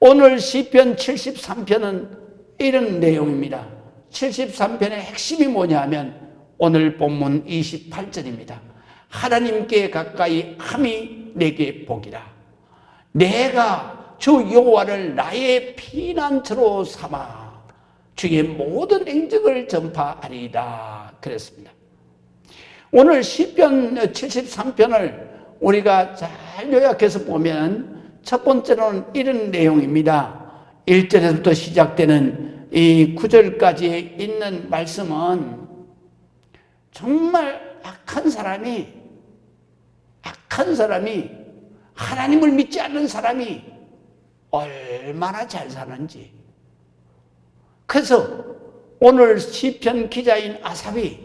오늘 시편 73편은 이런 내용입니다. 73편의 핵심이 뭐냐면 오늘 본문 28절입니다. 하나님께 가까이 함이 내게 복이라. 내가 주 여호와를 나의 피난처로 삼아 주의 모든 행적을 전파하리이다. 그랬습니다. 오늘 시편 73편을 우리가 잘 요약해서 보면 첫 번째로는 이런 내용입니다. 1절에서부터 시작되는 이 9절까지 있는 말씀은 정말 악한 사람이 하나님을 믿지 않는 사람이 얼마나 잘 사는지. 그래서 오늘 시편 기자인 아삽이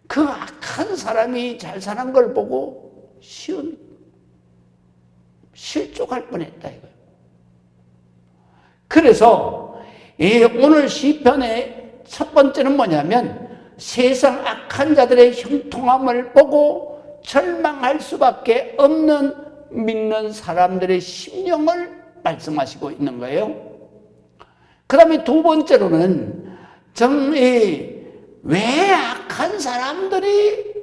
그 악한 사람이 잘 사는 걸 보고 실족할 뻔했다 이거예요. 그래서 오늘 시편의 첫 번째는 뭐냐면 세상 악한 자들의 형통함을 보고 절망할 수밖에 없는 믿는 사람들의 심령을 말씀하시고 있는 거예요. 그 다음에 두 번째로는 왜 악한 사람들이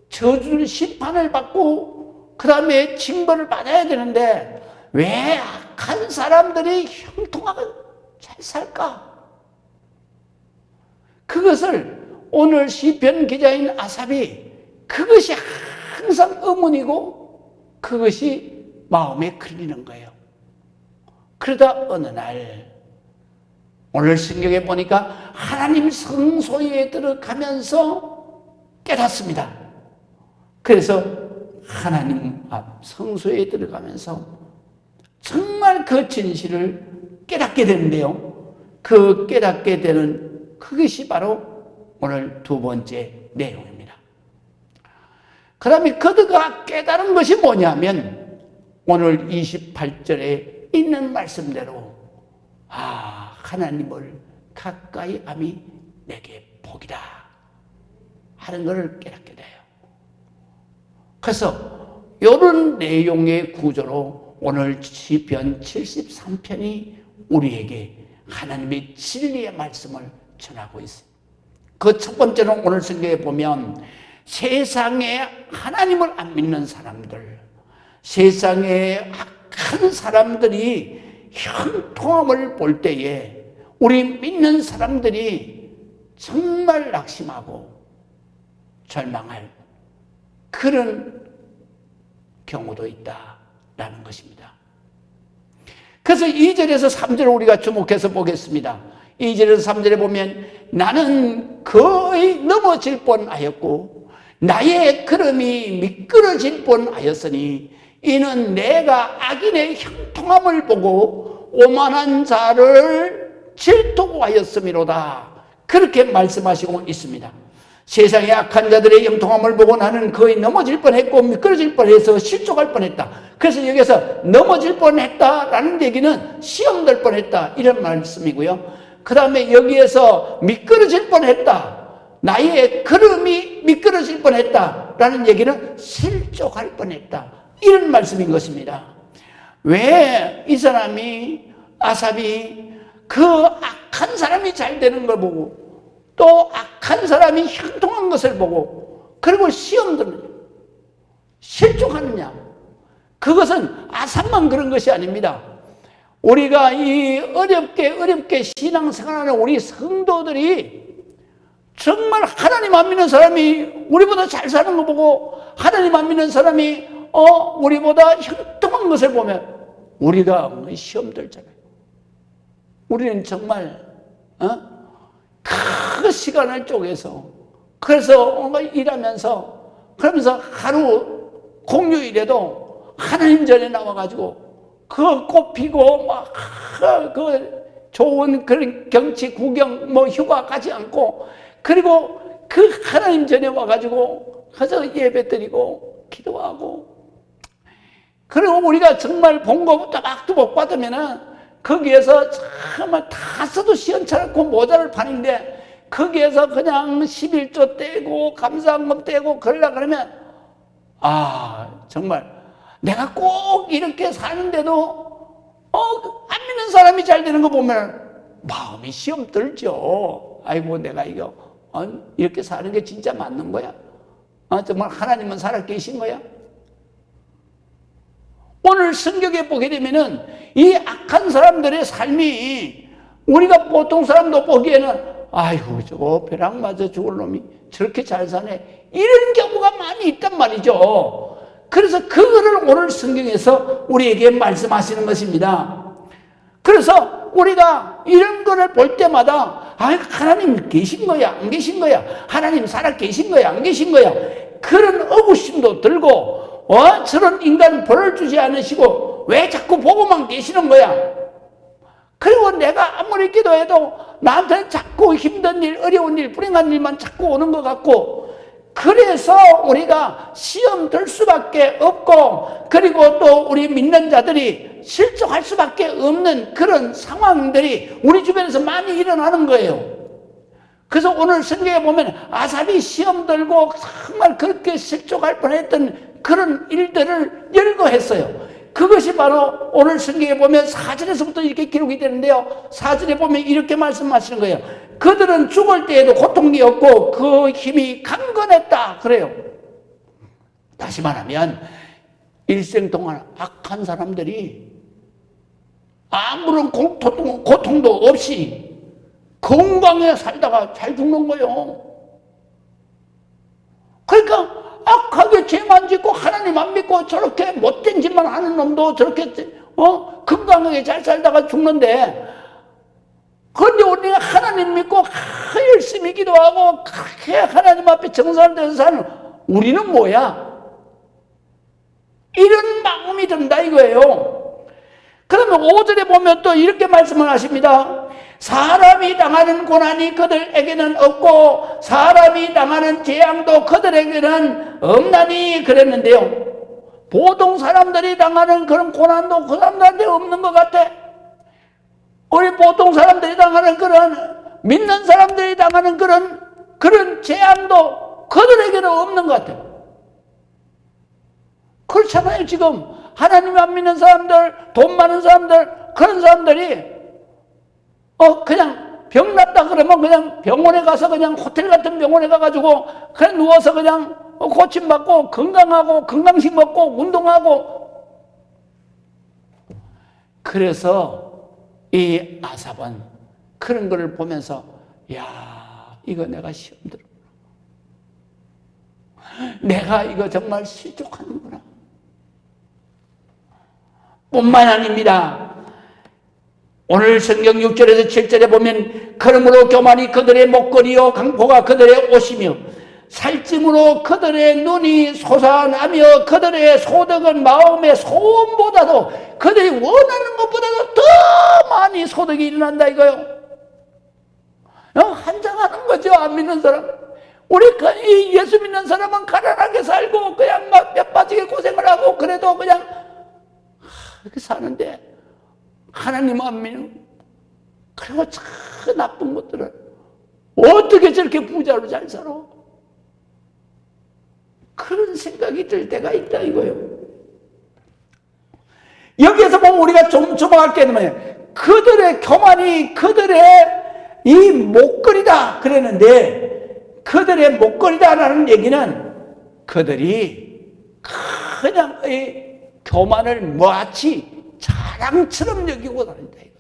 저주를 심판을 받고 그 다음에 징벌을 받아야 되는데 왜 악한 사람들이 형통하고 잘 살까? 그것을 오늘 시편 기자인 아삽이 그것이 항상 의문이고 그것이 마음에 걸리는 거예요. 그러다 어느 날 오늘 성경에 보니까 하나님 성소에 들어가면서 깨닫습니다. 그래서 하나님 앞 성소에 들어가면서 정말 그 진실을 깨닫게 되는데요. 그 깨닫게 되는 그것이 바로 오늘 두 번째 내용입니다. 그 다음에 그가 깨달은 것이 뭐냐면 오늘 28절에 있는 말씀대로 하나님을 가까이 함이 내게 복이다 하는 것을 깨닫게 돼요. 그래서 이런 내용의 구조로 오늘 시편 73편이 우리에게 하나님의 진리의 말씀을 전하고 있습니다. 그 첫 번째는 오늘 성경에 보면 세상에 하나님을 안 믿는 사람들, 세상에 악한 사람들이 형통함을 볼 때에 우리 믿는 사람들이 정말 낙심하고 절망할 그런 경우도 있다라는 것입니다. 그래서 2절에서 3절을 우리가 주목해서 보겠습니다. 2절에서 3절에 보면 나는 거의 넘어질 뻔하였고 나의 걸음이 미끄러질 뻔하였으니 이는 내가 악인의 형통함을 보고 오만한 자를 질투하였음이로다. 그렇게 말씀하시고 있습니다. 세상의 악한 자들의 형통함을 보고 나는 거의 넘어질 뻔했고 미끄러질 뻔해서 실족할 뻔했다. 그래서 여기서 넘어질 뻔했다라는 얘기는 시험될 뻔했다 이런 말씀이고요. 그 다음에 여기에서 미끄러질 뻔했다. 나의 걸음이 미끄러질 뻔했다라는 얘기는 실족할 뻔했다. 이런 말씀인 것입니다. 왜 이 사람이 아삽이 그 악한 사람이 잘 되는 걸 보고 또 악한 사람이 형통한 것을 보고 그리고 시험들은 실족하느냐? 그것은 아삽만 그런 것이 아닙니다. 우리가 이 어렵게 신앙생활하는 우리 성도들이 정말 하나님 안 믿는 사람이 우리보다 잘 사는 거 보고 하나님 안 믿는 사람이 우리보다 형통한 것을 보면 우리가 시험 들잖아요. 우리는 정말 그 시간을 쪼개서 그래서 일하면서 그러면서 하루 공휴일에도 하나님 전에 나와가지고 그 꽃피고 막 그 좋은 그런 경치 구경 휴가 가지 않고 그리고 그 하나님 전에 와가지고 가서 예배 드리고 기도하고 그리고 우리가 정말 본 거부터 막도 못 받으면은 거기에서 정말 다 써도 시원찮고 모자를 파는데 거기에서 그냥 11조 떼고 감사한금 떼고 그러려고 그러면 정말 내가 꼭 이렇게 사는데도 안 믿는 사람이 잘 되는 거 보면 마음이 시험 들죠. 아이고, 내가 이거 이렇게 사는 게 진짜 맞는 거야? 정말 하나님은 살아계신 거야? 오늘 성경에 보게 되면은 이 악한 사람들의 삶이 우리가 보통 사람도 보기에는 아이고, 저거 벼락 맞아 죽을 놈이 저렇게 잘 사네, 이런 경우가 많이 있단 말이죠. 그래서 그거를 오늘 성경에서 우리에게 말씀하시는 것입니다. 그래서 우리가 이런 거를 볼 때마다 하나님 계신 거야, 안 계신 거야? 하나님 살아 계신 거야, 안 계신 거야? 그런 의구심도 들고, 저런 인간 벌을 주지 않으시고 왜 자꾸 보고만 계시는 거야? 그리고 내가 아무리 기도해도 나한테는 자꾸 힘든 일, 어려운 일, 불행한 일만 자꾸 오는 것 같고, 그래서 우리가 시험 들 수밖에 없고, 그리고 또 우리 믿는 자들이 실족할 수밖에 없는 그런 상황들이 우리 주변에서 많이 일어나는 거예요. 그래서 오늘 성경에 보면 아삽이 시험 들고 정말 그렇게 실족할 뻔했던 그런 일들을 열거했어요. 그것이 바로 오늘 성경에 보면 4절에서부터 이렇게 기록이 되는데요, 4절에 보면 이렇게 말씀하시는 거예요. 그들은 죽을 때에도 고통이 없고 그 힘이 강건했다 그래요. 다시 말하면 일생 동안 악한 사람들이 아무런 고통도 없이 건강에 살다가 잘 죽는 거예요. 그러니까 악하게 죄만 짓고 하나님 안 믿고 저렇게 못된 짓만 하는 놈도 저렇게 건강하게 잘 살다가 죽는데, 그런데 우리가 하나님 믿고 열심히 기도하고 그렇게 하나님 앞에 정상을 들여서 사는 우리는 뭐야? 이런 마음이 든다 이거예요. 그러면 5절에 보면 또 이렇게 말씀을 하십니다. 사람이 당하는 고난이 그들에게는 없고 사람이 당하는 재앙도 그들에게는 없나니 그랬는데요, 보통 사람들이 당하는 그런 고난도 그 사람들한테 없는 것 같아. 우리 보통 사람들이 당하는 그런, 믿는 사람들이 당하는 그런 재앙도 그들에게는 없는 것 같아. 그렇잖아요. 지금 하나님 안 믿는 사람들, 돈 많은 사람들, 그런 사람들이 그냥 병 났다 그러면 그냥 병원에 가서 그냥 호텔 같은 병원에 가가지고 그냥 누워서 그냥 고침받고 건강하고 건강식 먹고 운동하고. 그래서 이 아삽은 그런 거를 보면서 야, 이거 내가 시험 들어, 내가 이거 정말 실족하는구나 뿐만 아닙니다. 오늘 성경 6절에서 7절에 보면 그러므로 교만이 그들의 목걸이요 강포가 그들의 옷이며 살찜으로 그들의 눈이 솟아나며 그들의 소득은 마음의 소원보다도 그들이 원하는 것보다도 더 많이 소득이 일어난다 이거요. 한장하는 거죠. 안 믿는 사람. 우리 예수 믿는 사람은 가난하게 살고 그냥 막 몇 빠지게 고생을 하고 그래도 그냥 이렇게 사는데, 하나님 안 믿는, 그리고 참 나쁜 것들을 어떻게 저렇게 부자로 잘 살아? 그런 생각이 들 때가 있다 이거예요. 여기에서 보면 우리가 좀 주목할 게 뭐예요? 그들의 교만이 그들의 이 목걸이다 그랬는데, 그들의 목걸이다라는 얘기는 그들이 그냥 이 교만을 마치 자랑처럼 여기고 다닌다 이거예요.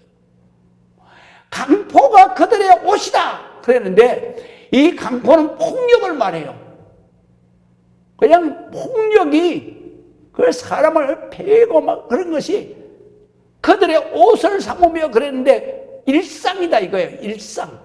강포가 그들의 옷이다 그랬는데, 이 강포는 폭력을 말해요. 그냥 폭력이 그 사람을 패고 막 그런 것이 그들의 옷을 삼으며 그랬는데 일상이다 이거예요. 일상.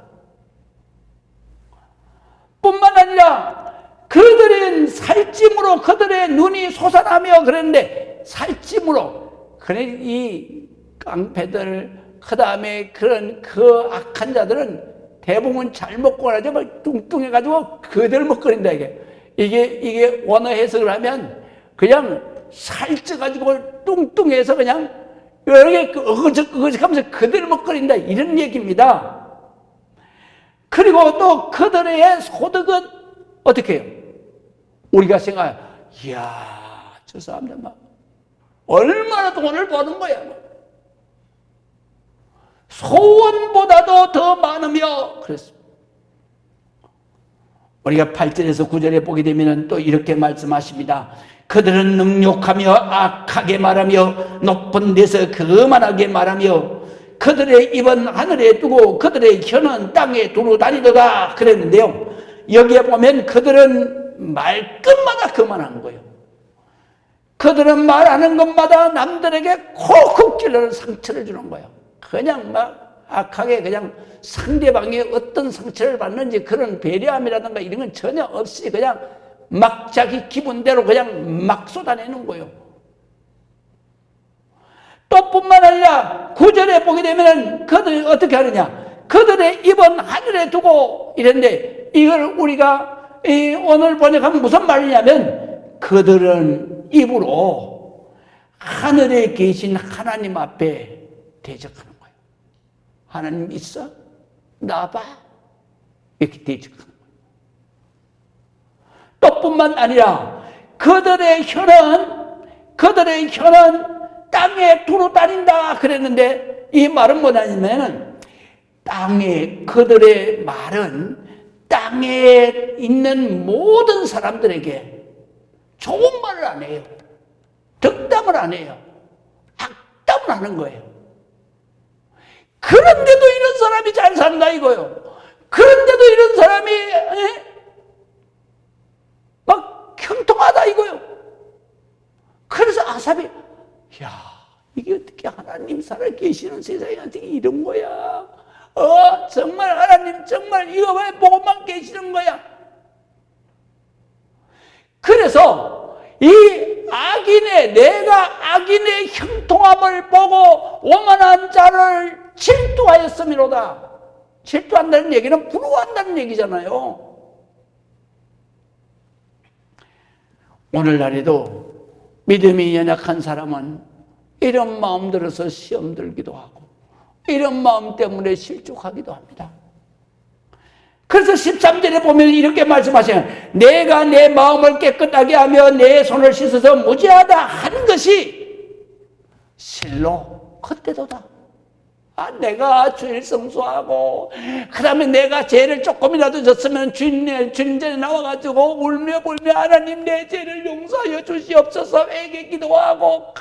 뿐만 아니라 그들은 살찜으로 그들의 눈이 솟아나며 그랬는데, 살찜으로, 그래 이 깡패들 그 다음에 그런 그 악한 자들은 대부분 잘 먹고 나죠. 뚱뚱해가지고 그들 먹거린다 이게 원어 해석을 하면 그냥 살쪄가지고 뚱뚱해서 그냥 여러 개 어그적하면서 그들 먹거린다 이런 얘기입니다. 그리고 또 그들의 소득은 어떻게 해요? 우리가 이야, 저 사람들 막 얼마나 돈을 버는 거야. 소원보다도 더 많으며 그랬습니다. 우리가 8절에서 9절에 보게 되면 또 이렇게 말씀하십니다. 그들은 능욕하며 악하게 말하며 높은 데서 거만하게 말하며 그들의 입은 하늘에 두고 그들의 혀는 땅에 두루 다니도다 그랬는데요. 여기에 보면 그들은 말끝마다 거만한 거예요. 그들은 말하는 것마다 남들에게 콕콕 찔러는 상처를 주는 거예요. 그냥 막 악하게 그냥 상대방이 어떤 상처를 받는지 그런 배려함이라든가 이런 건 전혀 없이 그냥 막 자기 기분대로 그냥 막 쏟아내는 거예요. 또 뿐만 아니라 9절에 보게 되면 그들이 어떻게 하느냐. 그들의 입은 하늘에 두고 이랬는데 이걸 우리가 오늘 번역하면 무슨 말이냐면 그들은 입으로 하늘에 계신 하나님 앞에 대적하는 거예요. 하나님 있어? 나봐. 이렇게 대적하는 거예요. 또 뿐만 아니라 그들의 혀는 땅에 두루 다닌다 그랬는데 이 말은 뭐냐면 그들의 말은 땅에 있는 모든 사람들에게 좋은 말을 안 해요. 덕담을 안 해요. 악담을 하는 거예요. 그런데도 이런 사람이 잘 산다 이거요. 그런데도 이런 사람이 막 형통하다 이거요. 그래서 아삽이 야 이게 어떻게 하나님 살아계시는 세상에 어떻게 이런 거야. 정말 하나님 정말 이거 왜 보고만 계시는 거야. 그래서 이 내가 악인의 형통함을 보고 오만한 자를 질투하였음이로다. 질투한다는 얘기는 부러워한다는 얘기잖아요. 오늘날에도 믿음이 연약한 사람은 이런 마음 들어서 시험 들기도 하고 이런 마음 때문에 실족하기도 합니다. 그래서 13절에 보면 이렇게 말씀하셔요. 내가 내 마음을 깨끗하게 하며 내 손을 씻어서 무죄하다 한 것이 실로 그때도다. 내가 주일 성수하고 그 다음에 내가 죄를 조금이라도 졌으면 주님 전에 나와가지고 울며 불며 하나님 내 죄를 용서하여 주시옵소서 회개 기도하고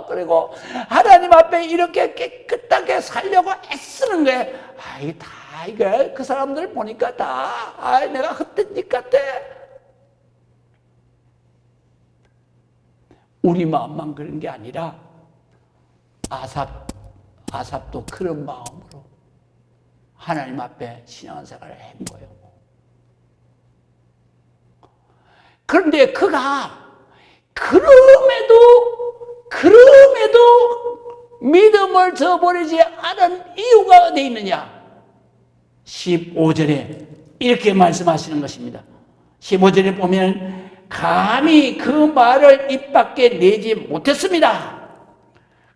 그리고 하나님 앞에 이렇게 깨끗하게 살려고 애쓰는 거예요. 이거 그 사람들 보니까 다 내가 헛된 짓 같아. 우리 마음만 그런 게 아니라 아삽도 그런 마음으로 하나님 앞에 신앙생활을 한 거예요. 그런데 그가 그럼에도 믿음을 저버리지 않은 이유가 어디 있느냐? 15절에 이렇게 말씀하시는 것입니다. 15절에 보면 감히 그 말을 입 밖에 내지 못했습니다.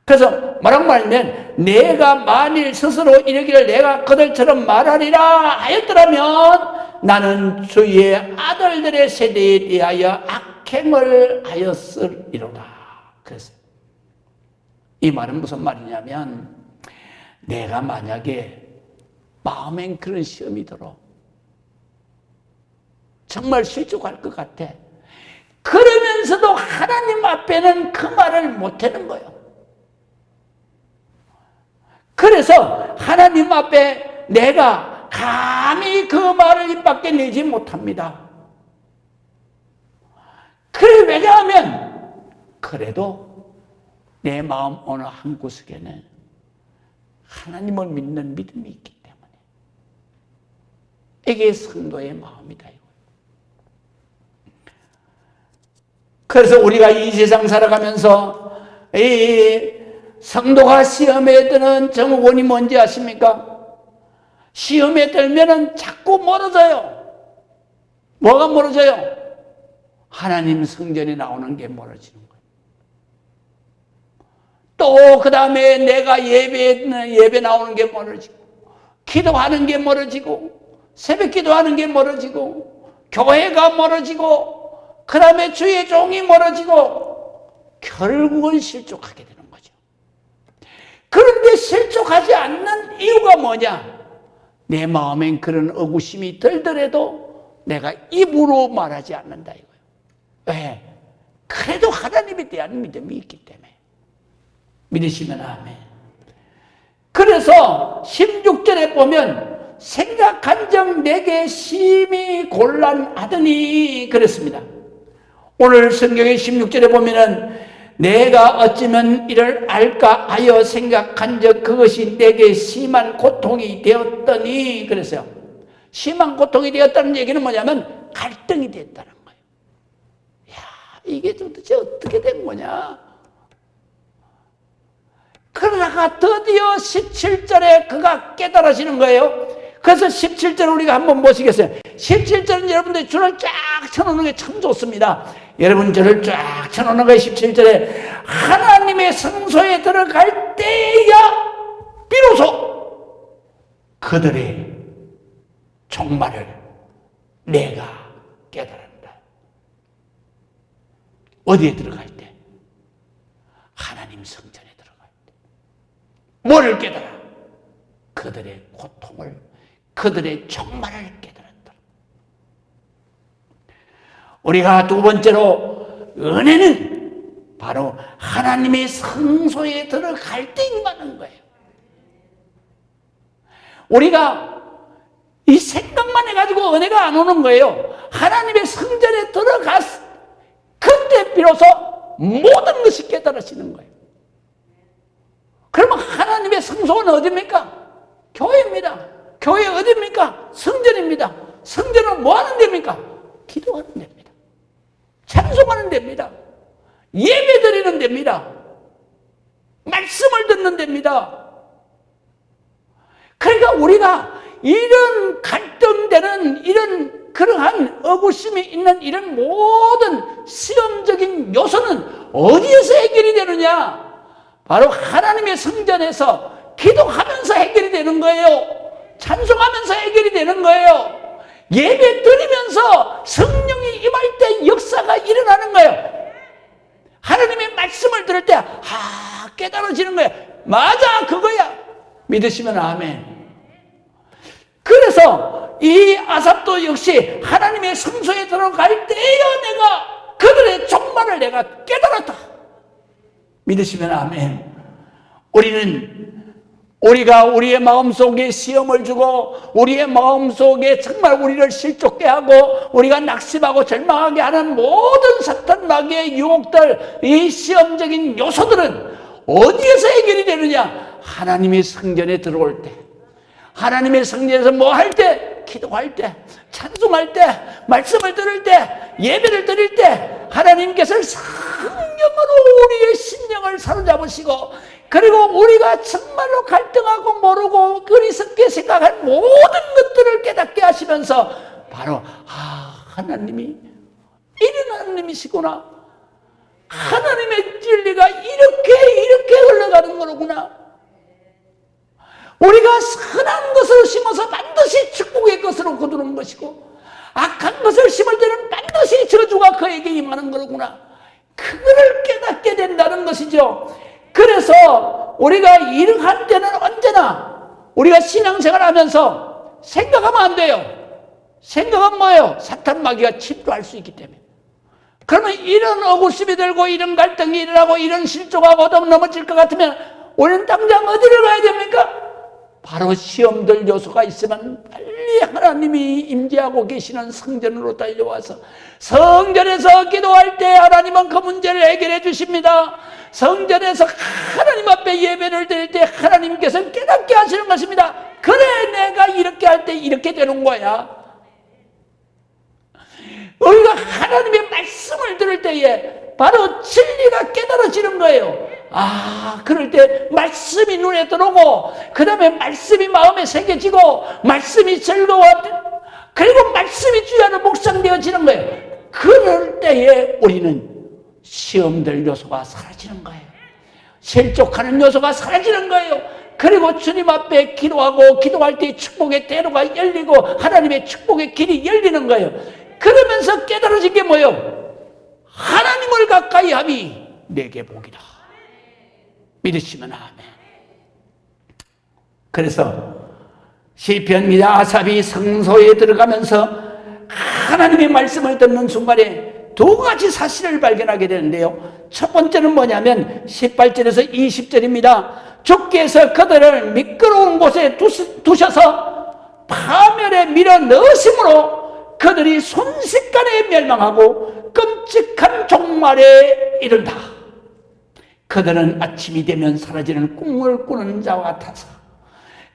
그래서 뭐라고 말하면 내가 만일 스스로 이르기를 내가 그들처럼 말하리라 하였더라면 나는 주의 아들들의 세대에 대하여 악행을 하였으리로다. 그래서 이 말은 무슨 말이냐면 내가 만약에 마음엔 그런 시험이 들어 정말 실족할 것 같아. 그러면서도 하나님 앞에는 그 말을 못하는 거예요. 그래서 하나님 앞에 내가 감히 그 말을 입 밖에 내지 못합니다. 그래 왜냐하면 그래도 내 마음 어느 한 구석에는 하나님을 믿는 믿음이 있기 때문에 이게 성도의 마음이다. 그래서 우리가 이 세상 살아가면서 이 성도가 시험에 드는 증후군이 뭔지 아십니까? 시험에 들면은 자꾸 멀어져요. 뭐가 멀어져요? 하나님 성전에 나오는 게 멀어지는 거예요. 또 그 다음에 내가 예배 나오는 게 멀어지고, 기도하는 게 멀어지고, 새벽 기도하는 게 멀어지고, 교회가 멀어지고, 그 다음에 주의 종이 멀어지고, 결국은 실족하게 돼요. 그런데 실족하지 않는 이유가 뭐냐? 내 마음엔 그런 의구심이 들더라도 내가 입으로 말하지 않는다 이거예요. 왜? 그래도 하나님에 대한 믿음이 있기 때문에. 믿으시면 아멘. 그래서 16절에 보면 생각한즉 내게 심히 곤란하더니 그랬습니다. 오늘 성경의 16절에 보면은 내가 어찌면 이를 알까 하여 생각한즉 그것이 내게 심한 고통이 되었더니 그랬어요. 심한 고통이 되었다는 얘기는 뭐냐면 갈등이 됐다는 거예요. 야, 이게 도대체 어떻게 된 거냐? 그러다가 드디어 17절에 그가 깨달아지는 거예요. 그래서 17절 우리가 한번 보시겠어요? 17절은 여러분들 줄을 쫙 쳐놓는 게 참 좋습니다. 여러분 줄을 쫙 쳐놓는 거예요. 17절에 하나님의 성소에 들어갈 때야 비로소 그들의 종말을 내가 깨달았다. 어디에 들어갈 때? 하나님 성전에 들어갈 때. 뭐를 깨달아? 그들의 고통을, 그들의 종말을 깨달았다. 우리가 두 번째로 은혜는 바로 하나님의 성소에 들어갈 때 임하는 거예요. 우리가 이 생각만 해가지고 은혜가 안 오는 거예요. 하나님의 성전에 들어갔을 그때 비로소 모든 것이 깨달아지는 거예요. 그러면 하나님의 성소는 어디입니까? 교회입니다. 교회 어디입니까? 성전입니다. 성전은 뭐 하는 데입니까? 기도하는 데입니다. 찬송하는 데입니다. 예배 드리는 데입니다. 말씀을 듣는 데입니다. 그러니까 우리가 이런 갈등되는 이런 그러한 의구심이 있는 이런 모든 시험적인 요소는 어디에서 해결이 되느냐? 바로 하나님의 성전에서 기도하면서 해결이 되는 거예요. 찬송하면서 해결이 되는 거예요. 예배 드리면서 성령이 임할 때 역사가 일어나는 거예요. 하나님의 말씀을 들을 때 깨달아지는 거예요. 맞아, 그거야. 믿으시면 아멘. 그래서 이 아삽도 역시 하나님의 성소에 들어갈 때야 내가 그들의 종말을 내가 깨달았다. 믿으시면 아멘. 우리가 우리의 마음속에 시험을 주고 우리의 마음속에 정말 우리를 실족게 하고 우리가 낙심하고 절망하게 하는 모든 사탄 마귀의 유혹들, 이 시험적인 요소들은 어디에서 해결이 되느냐? 하나님의 성전에 들어올 때, 하나님의 성전에서 뭐 할 때? 기도할 때, 찬송할 때, 말씀을 들을 때, 예배를 드릴 때 하나님께서 성령으로 우리의 심령을 사로잡으시고, 그리고 우리가 정말로 갈등하고 모르고 어리석게 생각한 모든 것들을 깨닫게 하시면서 바로 하나님이 이런 하나님이시구나, 하나님의 진리가 이렇게 흘러가는 거로구나. 우리가 선한 것을 심어서 반드시 축복의 것으로 거두는 것이고, 악한 것을 심을 때는 반드시 저주가 그에게 임하는 거로구나. 그거를 깨닫게 된다는 것이죠. 그래서 우리가 이러한 때는 언제나 우리가 신앙생활 하면서 생각하면 안 돼요. 생각은 뭐예요? 사탄 마귀가 침투할 수 있기 때문에. 그러면 이런 억울심이 들고 이런 갈등이 일어나고 이런 실족하고 넘어질 것 같으면 우리는 당장 어디를 가야 됩니까? 바로 시험들 요소가 있으면 빨리 하나님이 임재하고 계시는 성전으로 달려와서 성전에서 기도할 때 하나님은 그 문제를 해결해 주십니다. 성전에서 하나님 앞에 예배를 드릴 때 하나님께서 깨닫게 하시는 것입니다. 그래, 내가 이렇게 할 때 이렇게 되는 거야. 우리가 하나님의 말씀을 들을 때에 바로 진리가 깨달아지는 거예요. 그럴 때 말씀이 눈에 들어오고, 그 다음에 말씀이 마음에 새겨지고, 말씀이 즐거워, 그리고 말씀이 주의 안에 묵상되어지는 거예요. 그럴 때에 우리는 시험될 요소가 사라지는 거예요. 실족하는 요소가 사라지는 거예요. 그리고 주님 앞에 기도하고, 기도할 때 축복의 대로가 열리고 하나님의 축복의 길이 열리는 거예요. 그러면서 깨달아진 게 뭐예요? 하나님을 가까이 함이 내게 복이다. 믿으시면 아멘. 그래서 시편 기자 아삽이 성소에 들어가면서 하나님의 말씀을 듣는 순간에 두 가지 사실을 발견하게 되는데요. 첫 번째는 뭐냐면 18절에서 20절입니다. 주께서 그들을 미끄러운 곳에 두셔서 파멸에 밀어 넣으심으로 그들이 순식간에 멸망하고 끔찍한 종말에 이른다. 그들은 아침이 되면 사라지는 꿈을 꾸는 자와 같아서,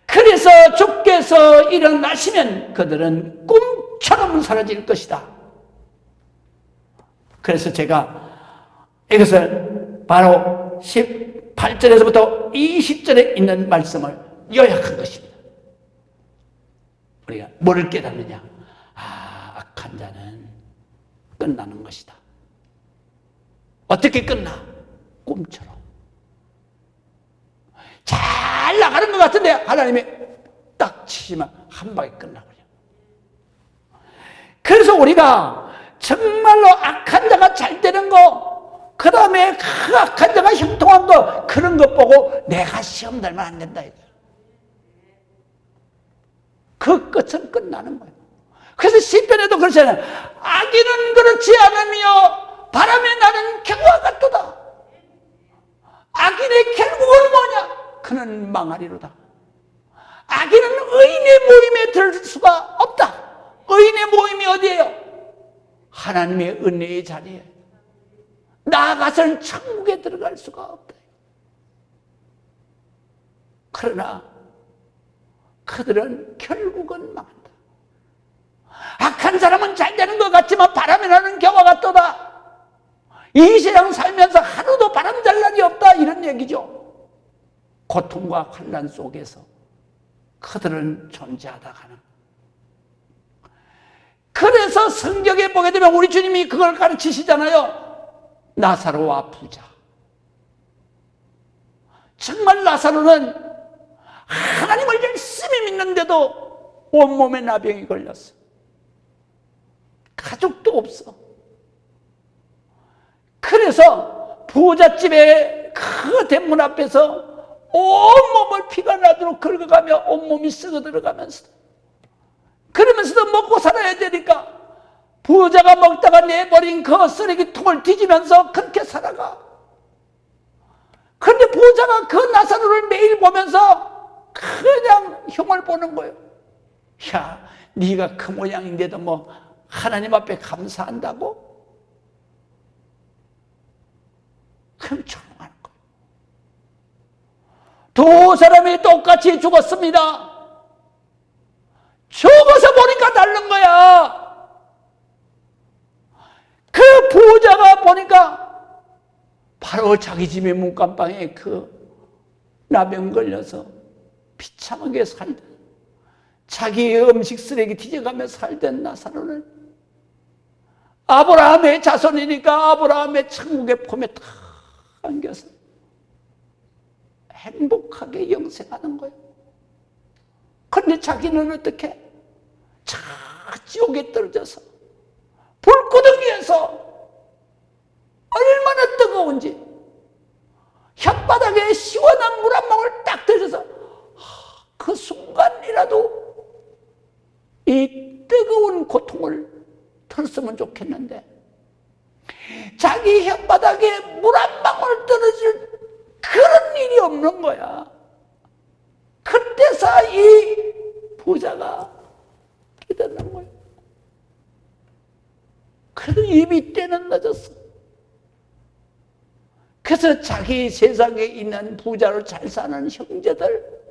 그래서 주께서 일어나시면 그들은 꿈처럼 사라질 것이다. 그래서 제가 이것을 바로 18절에서부터 20절에 있는 말씀을 요약한 것입니다. 우리가 뭐를 깨닫느냐? 악한 자는 끝나는 것이다. 어떻게 끝나? 꿈처럼. 잘 나가는 것 같은데 하나님이 딱 치시면 한 방에 끝나버려. 그래서 우리가 정말로 악한 자가 잘 되는 거, 그 다음에 그 악한 자가 형통한 거, 그런 것 보고 내가 시험 들면 안 된다 이거야. 그 끝은 끝나는 거예요. 그래서 시편에도 그렇잖아요. 악인은 그렇지 않으며 바람에 나는 겨와 같도다. 악인의 결국은 뭐냐? 그는 망하리로다. 악인은 의인의 모임에 들 수가 없다. 의인의 모임이 어디예요? 하나님의 은혜의 자리에. 나아가서는 천국에 들어갈 수가 없다. 그러나 그들은 결국은 망한다. 악한 사람은 잘 되는 것 같지만 바람에 나는 겨와 같도다. 이 세상 살면서 하루도 바람 잘 날이 없다, 이런 얘기죠. 고통과 환난 속에서 그들은 존재하다 가는. 그래서 성경에 보게 되면 우리 주님이 그걸 가르치시잖아요. 나사로와 부자. 정말 나사로는 하나님을 열심히 믿는데도 온몸에 나병이 걸렸어. 가족도 없어. 그래서 부잣집의 그 대문 앞에서 온몸을 피가 나도록 긁어가며 온몸이 썩어 들어가면서, 그러면서도 먹고 살아야 되니까 부자가 먹다가 내버린 그 쓰레기통을 뒤지면서 그렇게 살아가. 그런데 부자가 그 나사로를 매일 보면서 그냥 흉을 보는 거예요. 야, 네가 그 모양인데도 뭐 하나님 앞에 감사한다고? 그럼 조롱하는 거예요. 두 사람이 똑같이 죽었습니다. 죽어서 보니까 다른 거야. 그 부자가 보니까 바로 자기 집의 문간방에 그 나병 걸려서 비참하게 살던, 자기의 음식 쓰레기 뒤져가며 살던 나사로는 아브라함의 자손이니까 아브라함의 천국의 폼에 딱 안겨서 행복하게 영생하는 거예요. 그런데 자기는 어떻게? 저 지옥에 떨어져서 불구덩이에서 얼마나 뜨거운지 혓바닥에 시원한 물 한 방울 딱 들여서 그 순간이라도 이 뜨거운 고통을 털었으면 좋겠는데, 자기 혓바닥에 물 한 방울 떨어질 그런 일이 없는 거야. 그때서 이 부자가 깨닫는 거야. 그래도 이미 때는 늦었어. 그래서 자기 세상에 있는 부자로 잘 사는 형제들,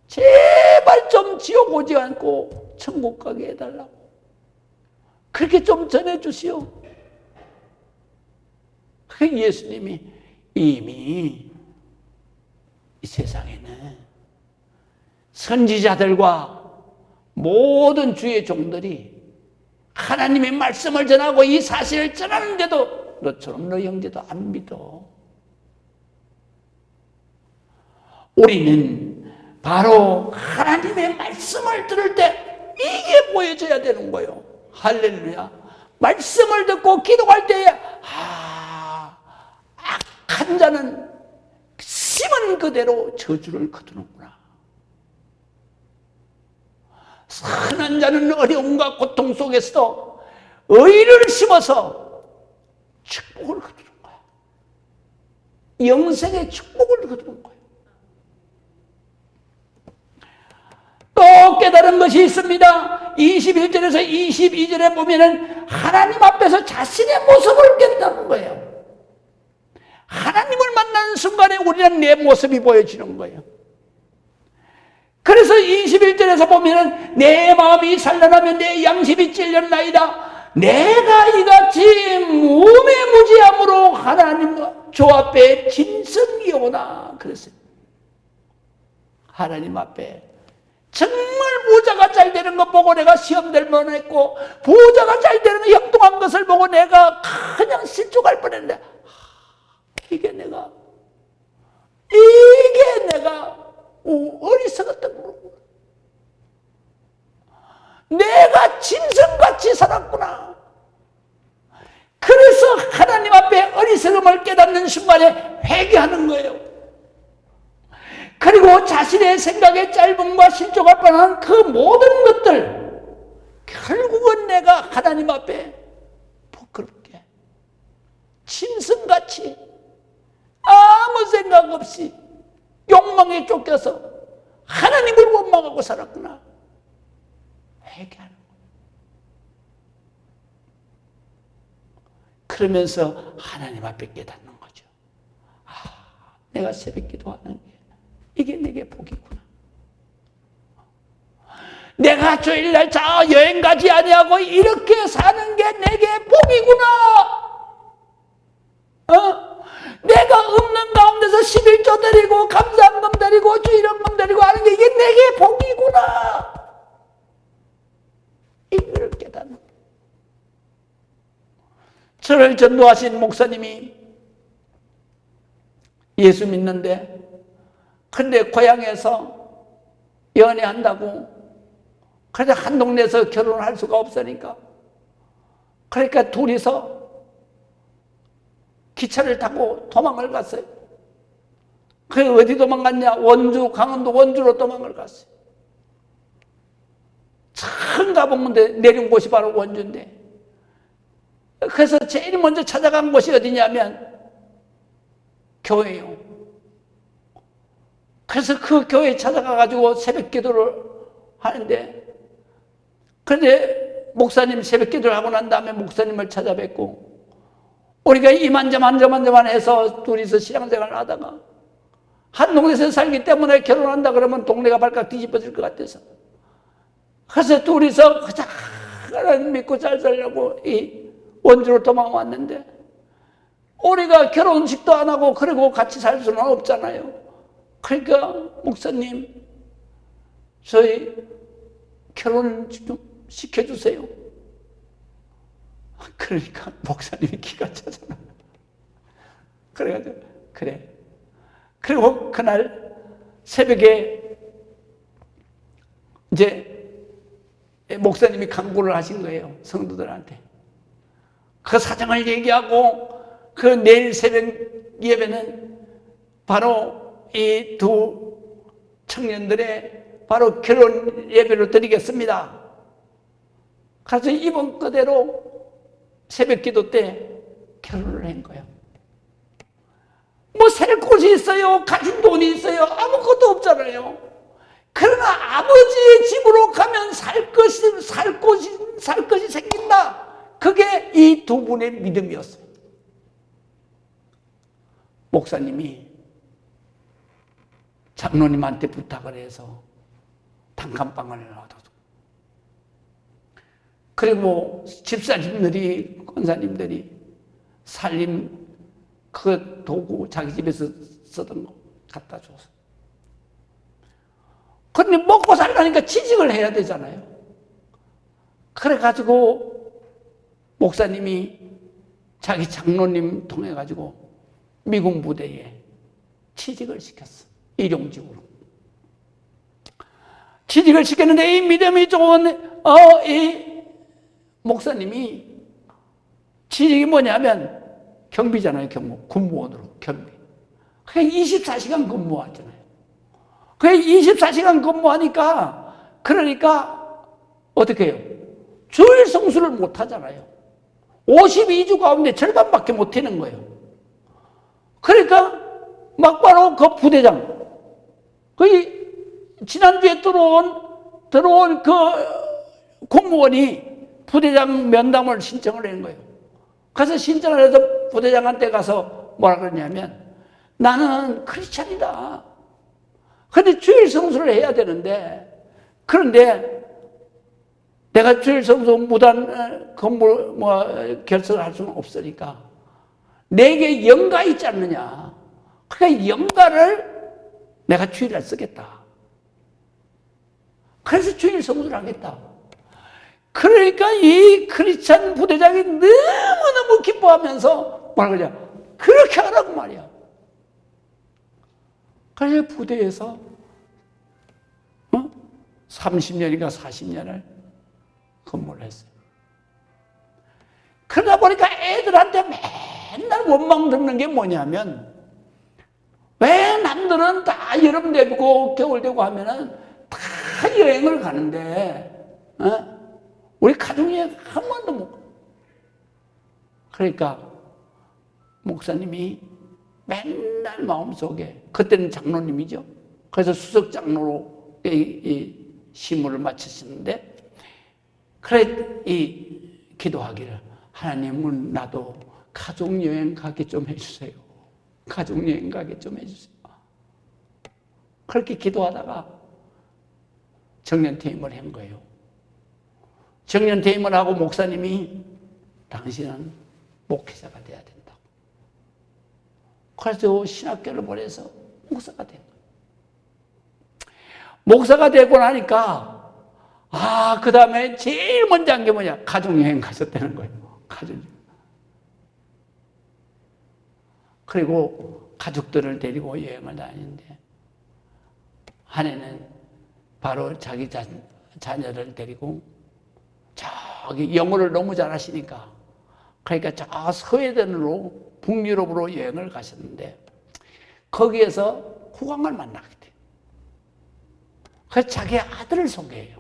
제발 좀 지옥 오지 않고 천국 가게 해달라고 그렇게 좀 전해주시오. 그 예수님이 이미 이 세상에는 선지자들과 모든 주의 종들이 하나님의 말씀을 전하고 이 사실을 전하는데도 너처럼 너 형제도 안 믿어. 우리는 바로 하나님의 말씀을 들을 때 이게 보여져야 되는 거예요. 할렐루야. 말씀을 듣고 기도할 때에 악한 자는 심은 말 그대로 저주를 거두는구나. 선한 자는 어려움과 고통 속에서도 의를 심어서 축복을 거두는 거야. 영생의 축복을 거두는 거야. 또 깨달은 것이 있습니다. 21절에서 22절에 보면은 하나님 앞에서 자신의 모습을 깨닫는 거예요. 하나님을 만나는 순간에 우리는 내 모습이 보여지는 거예요. 그래서 21절에서 보면은 내 마음이 산란하며 내 양심이 찔렸나이다. 내가 이같이 무매무지함으로 하나님 조 앞에 짐승이오나 그랬어요. 하나님 앞에 정말 부자가 잘 되는 것 보고 내가 시험될 뻔했고, 부자가 잘 되는 거 형통한 것을 보고 내가 그냥 실족할 뻔했는데, 이게 내가 어리석었던 거고, 내가 짐승같이 살았구나. 그래서 하나님 앞에 어리석음을 깨닫는 순간에 회개하는 거예요. 그리고 자신의 생각의 짧음과 실족할 뻔한 그 모든 것들, 결국은 내가 하나님 앞에 부끄럽게 짐승같이 아무 생각 없이 욕망에 쫓겨서 하나님을 원망하고 살았구나. 회개하는 거예요. 그러면서 하나님 앞에 깨닫는 거죠. 내가 새벽 기도하는 게 이게 내게 복이구나. 내가 주일날 여행 가지 아니하고 이렇게 사는 게 내게 복이구나. 내가 없는 가운데서 11조 드리고 감사함금 드리고 주일헌금 드리고 하는 게 이게 내게 복이구나. 이걸 깨닫는 거예요. 저를 전도하신 목사님이 예수 믿는데, 근데 고향에서 연애한다고, 그래서 한 동네에서 결혼을 할 수가 없으니까, 그러니까 둘이서 기차를 타고 도망을 갔어요. 그 어디 도망갔냐? 원주, 강원도 원주로 도망을 갔어요. 처음 가본 데 내린 곳이 바로 원주인데, 그래서 제일 먼저 찾아간 곳이 어디냐면 교회예요. 그래서 그 교회에 찾아가가지고 새벽 기도를 하는데, 그런데 목사님 새벽 기도를 하고 난 다음에 목사님을 찾아뵙고, 우리가 이만저만 해서 둘이서 신앙생활을 하다가 한 동네에서 살기 때문에 결혼한다 그러면 동네가 발칵 뒤집어질 것 같아서, 그래서 둘이서 하나님 믿고 잘 살려고 이 원주로 도망왔는데, 우리가 결혼식도 안 하고 그리고 같이 살 수는 없잖아요. 그러니까 목사님, 저희 결혼 좀 시켜주세요. 그러니까 목사님이 기가 차잖아. 그래가지고 그래. 그리고 그날 새벽에 이제 목사님이 강구를 하신 거예요, 성도들한테. 그 사정을 얘기하고, 그 내일 새벽 예배는 바로 이 두 청년들의 바로 결혼 예배로 드리겠습니다. 그래서 이번 그대로 새벽 기도 때 결혼을 한 거예요. 뭐 살 곳이 있어요, 가진 돈이 있어요, 아무것도 없잖아요. 그러나 아버지의 집으로 가면 살 것이 생긴다. 그게 이 두 분의 믿음이었어요. 목사님이 장로님한테 부탁을 해서 단칸방을 얻어서, 그리고 집사님들이, 권사님들이 살림 그 도구 자기 집에서 쓰던 거 갖다 줘서. 그런데 먹고 살라니까 취직을 해야 되잖아요. 그래가지고 목사님이 자기 장로님 통해가지고 미군 부대에 취직을 시켰어. 일용직으로. 취직을 시켰는데 이 믿음이 좋은 이 목사님이 취직이 뭐냐면 경비잖아요. 군무원으로 경비. 그냥 24시간 근무하잖아요. 그냥 24시간 근무하니까, 그러니까, 어떻게 해요? 주일 성수를 못 하잖아요. 52주 가운데 절반밖에 못 하는 거예요. 그러니까, 막바로 그 부대장, 지난주에 들어온 그 공무원이 부대장 면담을 신청을 한 거예요. 그래서 신청을 해서 부대장한테 가서 뭐라 그러냐면, 나는 크리스찬이다. 근데 주일 성수를 해야 되는데, 그런데 내가 주일 성수 무단 건물 결석을 할 수는 없으니까 내게 영가 있지 않느냐. 그러니까 영가를 내가 주일날 쓰겠다. 그래서 주일 성수를 하겠다. 그러니까 이 크리스찬 부대장이 너무너무 기뻐하면서 뭐라 그러냐. 그렇게 하라고 말이야. 그래서 부대에서 30년인가 40년을 근무를 했어요. 그러다 보니까 애들한테 맨날 원망 듣는 게 뭐냐면, 왜 남들은 다 여름 되고 겨울 되고 하면은 다 여행을 가는데, 우리 가족여행 한 번도 못 가. 그러니까 목사님이 맨날 마음속에, 그때는 장로님이죠. 그래서 수석 장로로 이 시무를 마치셨는데, 그래 기도하기를, 하나님은 나도 가족여행 가게 좀 해주세요. 가족여행 가게 좀 해주세요. 그렇게 기도하다가 정년퇴임을 한 거예요. 정년퇴임을 하고 목사님이, 당신은 목회자가 돼야 된다고. 그래서 신학교를 보내서 목사가 된 거예요. 목사가 되고 나니까, 그 다음에 제일 먼저 한 게 뭐냐? 가족여행 가셨다는 거예요. 가족여행. 그리고 가족들을 데리고 여행을 다니는데, 한 해는 바로 자기 자녀를 데리고, 저기 영어를 너무 잘하시니까, 그러니까 저 스웨덴으로, 북유럽으로 여행을 가셨는데, 거기에서 국왕을 만나게 돼요. 그래서 자기 아들을 소개해요.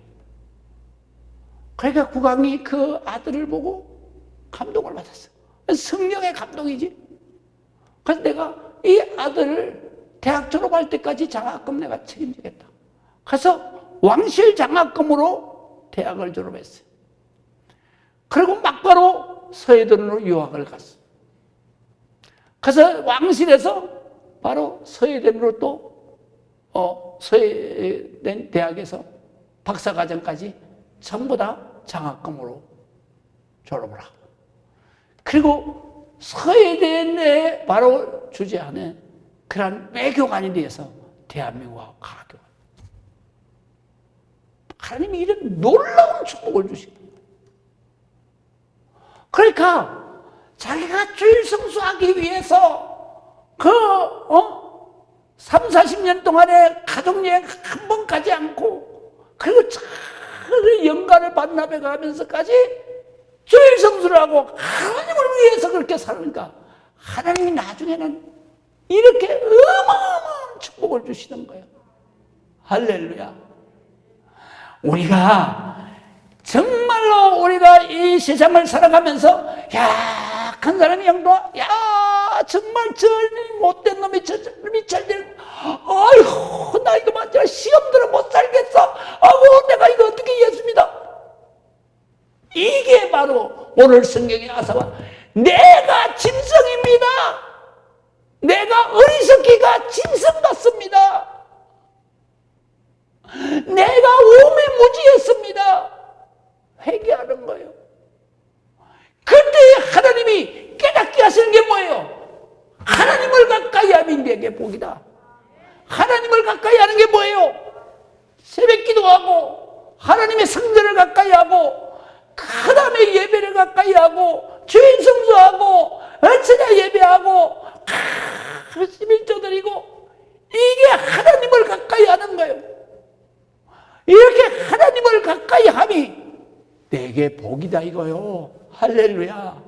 그러니까 국왕이 그 아들을 보고 감동을 받았어요. 성령의 감동이지. 그래서 내가 이 아들을 대학 졸업할 때까지 장학금 내가 책임지겠다. 그래서 왕실 장학금으로 대학을 졸업했어요. 그리고 막바로 스웨덴으로 유학을 갔어요. 그래서 왕실에서 바로 스웨덴으로 또 스웨덴 대학에서 박사과정까지 전부 다 장학금으로 졸업을 하고, 그리고 스웨덴에 바로 주재하는 그런 외교관이 되어서 대한민국하고 가교. 하나님이 이런 놀라운 축복을 주신 거예요. 그러니까 자기가 주일 성수하기 위해서 3, 40년 동안에 가족여행 한 번 가지 않고, 그리고 영가를 반납해 가면서까지 주일 성수를 하고 하나님을 위해서 그렇게 사니까 하나님이 나중에는 이렇게 어마어마한 축복을 주시는 거예요. 할렐루야. 우리가 정말로 우리가 이 세상을 살아가면서, 야, 큰 사람이 양도야, 정말 저 못된 놈이 저 놈이 잘된, 아이고, 나 이거 맞아, 시험 들어 못 살겠어. 아이고, 내가 이거 어떻게 이해했습니다. 이게 바로 오늘 성경에 나서 내가 짐승입니다. 내가 어리석기가 짐승 같습니다. 내가 오매무지했습니다. 회개하는 거예요. 그때 하나님이 깨닫게 하시는 게 뭐예요? 하나님을 가까이 하면 내게 복이다. 하나님을 가까이 하는 게 뭐예요? 새벽 기도하고, 하나님의 성전을 가까이 하고, 그 다음에 예배를 가까이 하고, 주일 성수하고, 천야 예배하고, 11조 드리고, 이게 하나님을 가까이 하는 거예요. 이렇게 하나님을 가까이 함이 내게 복이다 이거요. 할렐루야.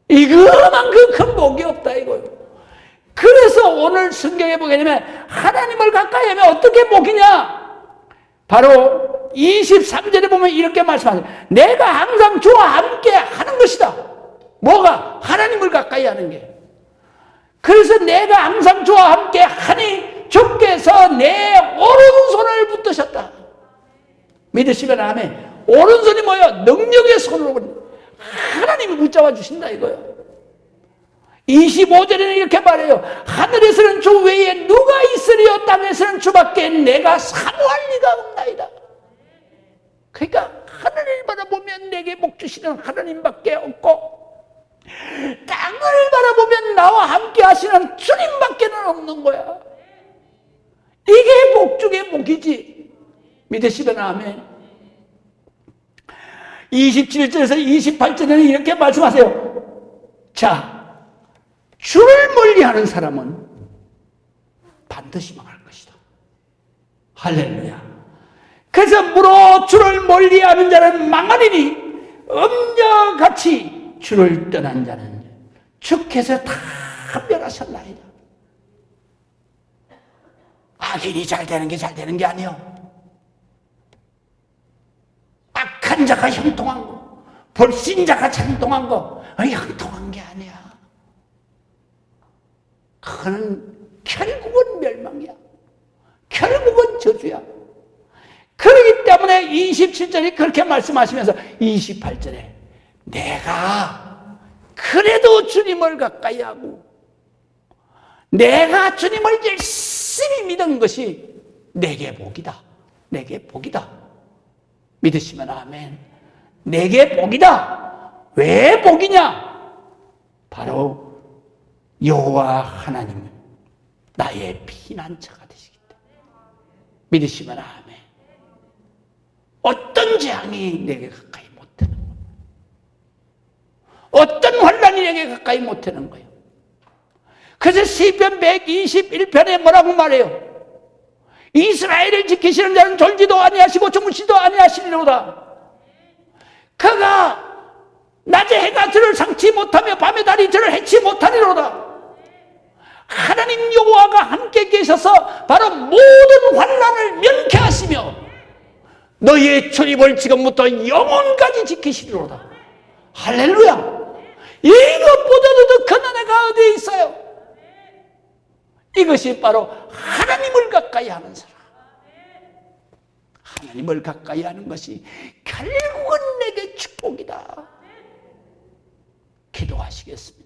이거만큼 큰 복이 없다 이거요. 그래서 오늘 성경에 보게 되면 하나님을 가까이 하면 어떻게 복이냐? 바로 23절에 보면 이렇게 말씀하세요. 내가 항상 주와 함께 하는 것이다. 뭐가? 하나님을 가까이 하는 게. 그래서 내가 항상 주와 함께 하니 주께서 내 오른손을 붙드셨다. 믿으시면 아멘. 오른손이 뭐예요? 능력의 손으로 하나님이 붙잡아 주신다 이거예요. 25절에는 이렇게 말해요. 하늘에서는 주 외에 누가 있으리요? 땅에서는 주밖에 내가 사모할 리가 없나이다. 그러니까 하늘을 바라보면 내게 복 주시는 하나님밖에 없고, 땅을 바라보면 나와 함께 하시는 주님밖에는 없는 거야. 이게 복 중의 복이지. 믿으시면 아멘. 27절에서 28절에는 이렇게 말씀하세요. 자, 주를 멀리하는 사람은 반드시 망할 것이다. 할렐루야. 그래서 무릇 주를 멀리하는 자는 망하리니 음녀같이 주를 떠난 자는 주께서 다 멸하셨나이다. 악인이 잘 되는 게 아니요. 악한 자가 형통한 거, 불신자가 형통한 거, 형통한 게 아니야. 그는 결국은 멸망이야. 결국은 저주야. 그렇기 때문에 27절이 그렇게 말씀하시면서 28절에 내가 그래도 주님을 가까이 하고 내가 주님을 열심히 믿은 것이 내게 복이다. 내게 복이다. 믿으시면 아멘. 내게 복이다. 왜 복이냐? 바로 여호와 하나님 나의 피난처가 되시기 때문에. 믿으시면 아멘. 어떤 재앙이 내게 가까이 못하는 거예요. 어떤 환난이 내게 가까이 못하는 거예요. 그래서 시편 121편에 뭐라고 말해요? 이스라엘을 지키시는 자는 졸지도 아니하시고 주무시도 아니하시리로다. 그가 낮에 해가 저를 상치 못하며 밤에 달이 저를 해치 못하리로다. 하나님 여호와가 함께 계셔서 바로 모든 환난을 면케하시며 너희의 출입을 지금부터 영원까지 지키시리로다. 할렐루야. 이것보다도 더 큰 은혜가 어디에 있어요? 이것이 바로 하나님을 가까이 하는 사람. 하나님을 가까이 하는 것이 결국은 내게 축복이다. 기도하시겠습니다.